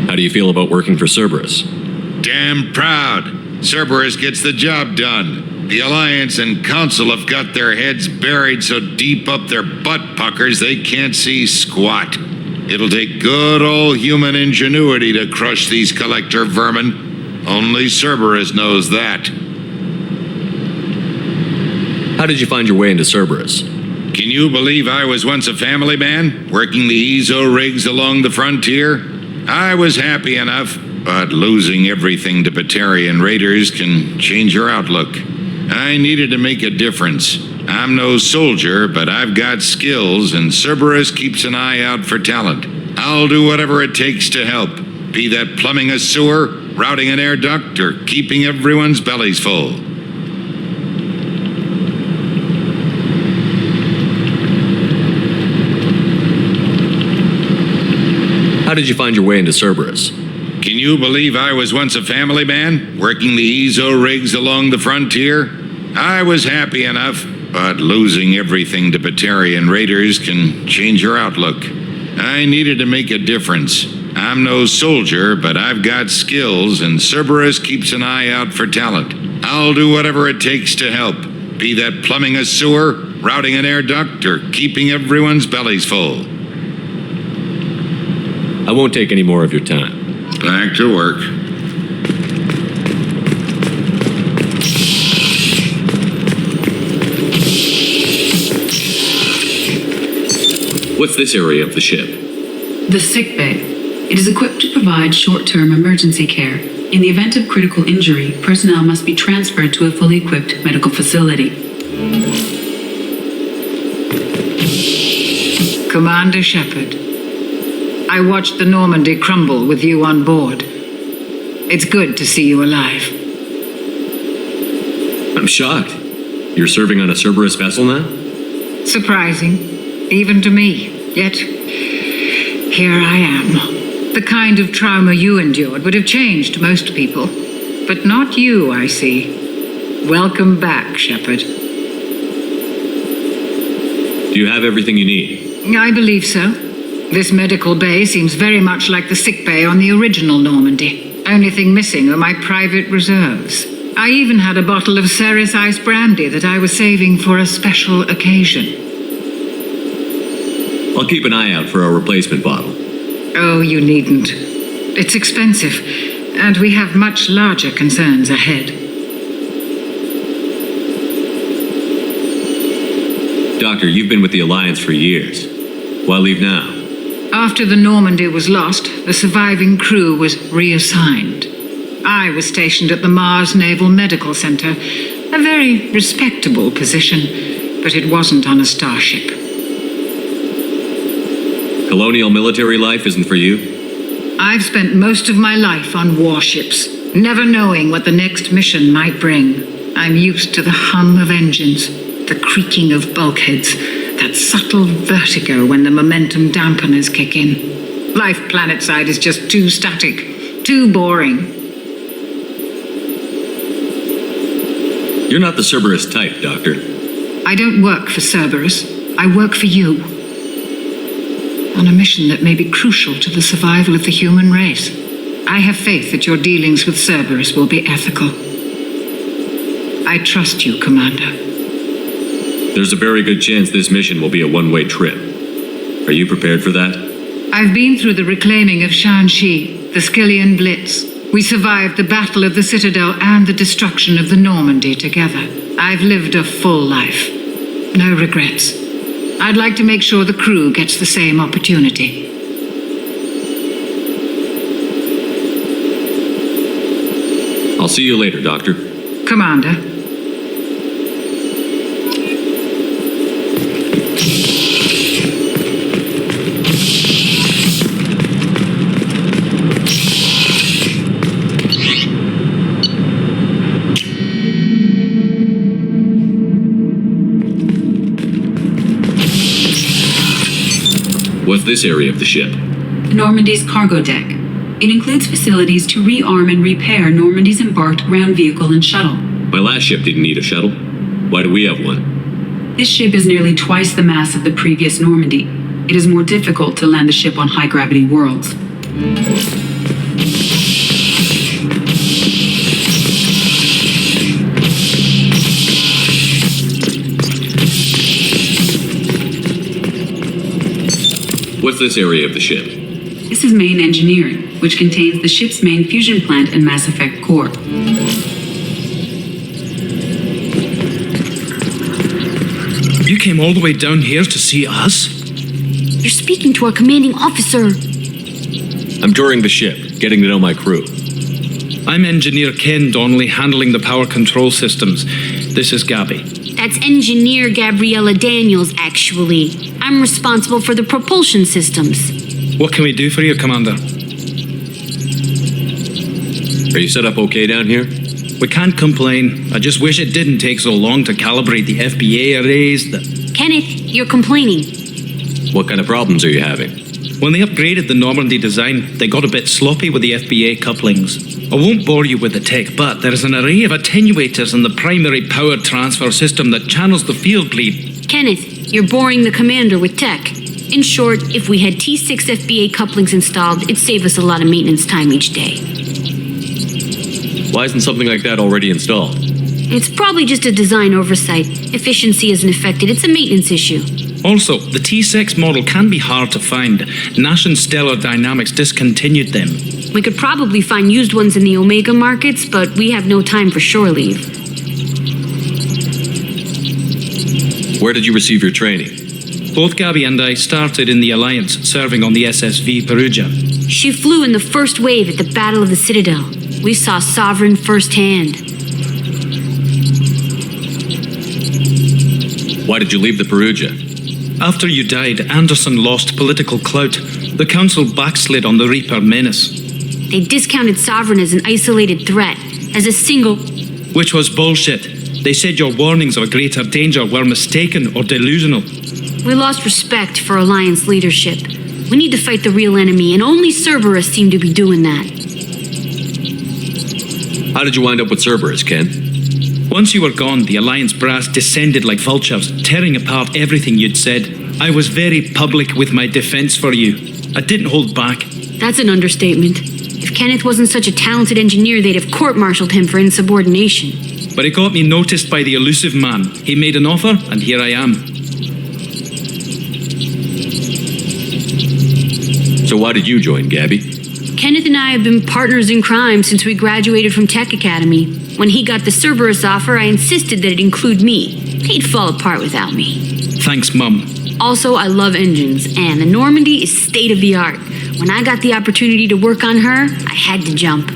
How do you feel about working for Cerberus? Damn proud. Cerberus gets the job done. The Alliance and Council have got their heads buried so deep up their butt puckers they can't see squat. It'll take good old human ingenuity to crush these collector vermin. Only Cerberus knows that. How did you find your way into Cerberus? Can you believe I was once a family man, working the EZO rigs along the frontier? I was happy enough, but losing everything to Batarian raiders can change your outlook. I needed to make a difference. I'm no soldier, but I've got skills, and Cerberus keeps an eye out for talent. I'll do whatever it takes to help, be that plumbing a sewer, routing an air duct, or keeping everyone's bellies full. How did you find your way into Cerberus? Can you believe I was once a family man, working the EZO rigs along the frontier? I was happy enough, but losing everything to Batarian raiders can change your outlook. I needed to make a difference. I'm no soldier, but I've got skills, and Cerberus keeps an eye out for talent. I'll do whatever it takes to help, be that plumbing a sewer, routing an air duct, or keeping everyone's bellies full. I won't take any more of your time. Back to work. What's this area of the ship? The sick bay. It is equipped to provide short-term emergency care. In the event of critical injury, personnel must be transferred to a fully equipped medical facility. Commander Shepard, I watched the Normandy crumble with you on board. It's good to see you alive. I'm shocked. You're serving on a Cerberus vessel now? Surprising, even to me. Yet, here I am. The kind of trauma you endured would have changed most people. But not you, I see. Welcome back, Shepard. Do you have everything you need? I believe so. This medical bay seems very much like the sick bay on the original Normandy. Only thing missing are my private reserves. I even had a bottle of Cerberus ice brandy that I was saving for a special occasion. I'll keep an eye out for a replacement bottle. Oh, you needn't. It's expensive, and we have much larger concerns ahead. Doctor, you've been with the Alliance for years. Why leave now? After the Normandy was lost, the surviving crew was reassigned. I was stationed at the Mars Naval Medical Center, a very respectable position, but it wasn't on a starship. Colonial military life isn't for you? I've spent most of my life on warships, never knowing what the next mission might bring. I'm used to the hum of engines, the creaking of bulkheads, that subtle vertigo when the momentum dampeners kick in. Life planetside is just too static, too boring. You're not the Cerberus type, Doctor. I don't work for Cerberus. I work for you. On a mission that may be crucial to the survival of the human race. I have faith that your dealings with Cerberus will be ethical. I trust you, Commander. There's a very good chance this mission will be a one-way trip. Are you prepared for that? I've been through the reclaiming of Shanxi, the Skillian Blitz. We survived the Battle of the Citadel and the destruction of the Normandy together. I've lived a full life. No regrets. I'd like to make sure the crew gets the same opportunity. I'll see you later, Doctor. Commander. What's this area of the ship? Normandy's cargo deck. It includes facilities to rearm and repair Normandy's embarked ground vehicle and shuttle. My last ship didn't need a shuttle. Why do we have one? This ship is nearly twice the mass of the previous Normandy. It is more difficult to land the ship on high-gravity worlds. What's this area of the ship? This is main engineering, which contains the ship's main fusion plant and Mass Effect core. You came all the way down here to see us? You're speaking to our commanding officer. I'm touring the ship, getting to know my crew. I'm Engineer Ken Donnelly, handling the power control systems. This is Gabby. That's Engineer Gabriella Daniels, actually. I'm responsible for the propulsion systems. What can we do for you, Commander? Are you set up okay down here? We can't complain. I just wish it didn't take so long to calibrate the FBA arrays. Kenneth, you're complaining. What kind of problems are you having? When they upgraded the Normandy design, they got a bit sloppy with the FBA couplings. I won't bore you with the tech, but there is an array of attenuators in the primary power transfer system that channels the field lead. Kenneth, you're boring the commander with tech. In short, if we had T6 FBA couplings installed, it'd save us a lot of maintenance time each day. Why isn't something like that already installed? It's probably just a design oversight. Efficiency isn't affected. It's a maintenance issue. Also, the T6 model can be hard to find. Nash and Stellar Dynamics discontinued them. We could probably find used ones in the Omega markets, but we have no time for shore leave. Where did you receive your training? Both Gabby and I started in the Alliance, serving on the SSV Perugia. She flew in the first wave at the Battle of the Citadel. We saw Sovereign firsthand. Why did you leave the Perugia? After you died, Anderson lost political clout. The Council backslid on the Reaper menace. They discounted Sovereign as an isolated threat, as a single... Which was bullshit. They said your warnings of a greater danger were mistaken or delusional. We lost respect for Alliance leadership. We need to fight the real enemy, and only Cerberus seemed to be doing that. How did you wind up with Cerberus, Ken? Once you were gone, the Alliance brass descended like vultures, tearing apart everything you'd said. I was very public with my defense for you. I didn't hold back. That's an understatement. If Kenneth wasn't such a talented engineer, they'd have court-martialed him for insubordination. But it got me noticed by the elusive man. He made an offer, and here I am. So why did you join, Gabby? Kenneth and I have been partners in crime since we graduated from Tech Academy. When he got the Cerberus offer, I insisted that it include me. He'd fall apart without me. Thanks, Mum. Also, I love engines, and the Normandy is state-of-the-art. When I got the opportunity to work on her, I had to jump.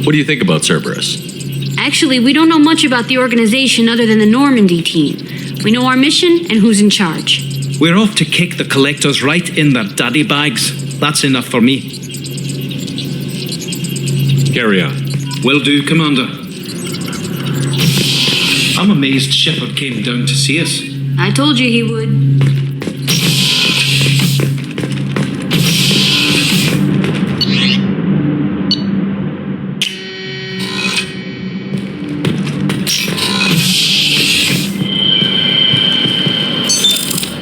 What do you think about Cerberus? Actually, we don't know much about the organization other than the Normandy team. We know our mission and who's in charge. We're off to kick the collectors right in their daddy bags. That's enough for me. Carry on. Will do, Commander. I'm amazed Shepard came down to see us. I told you he would.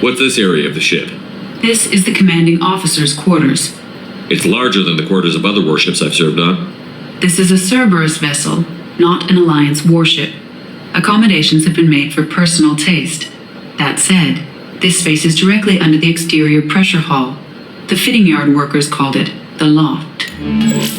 What's this area of the ship? This is the commanding officer's quarters. It's larger than the quarters of other warships I've served on. This is a Cerberus vessel, not an Alliance warship. Accommodations have been made for personal taste. That said, this space is directly under the exterior pressure hull. The fitting yard workers called it the loft. that.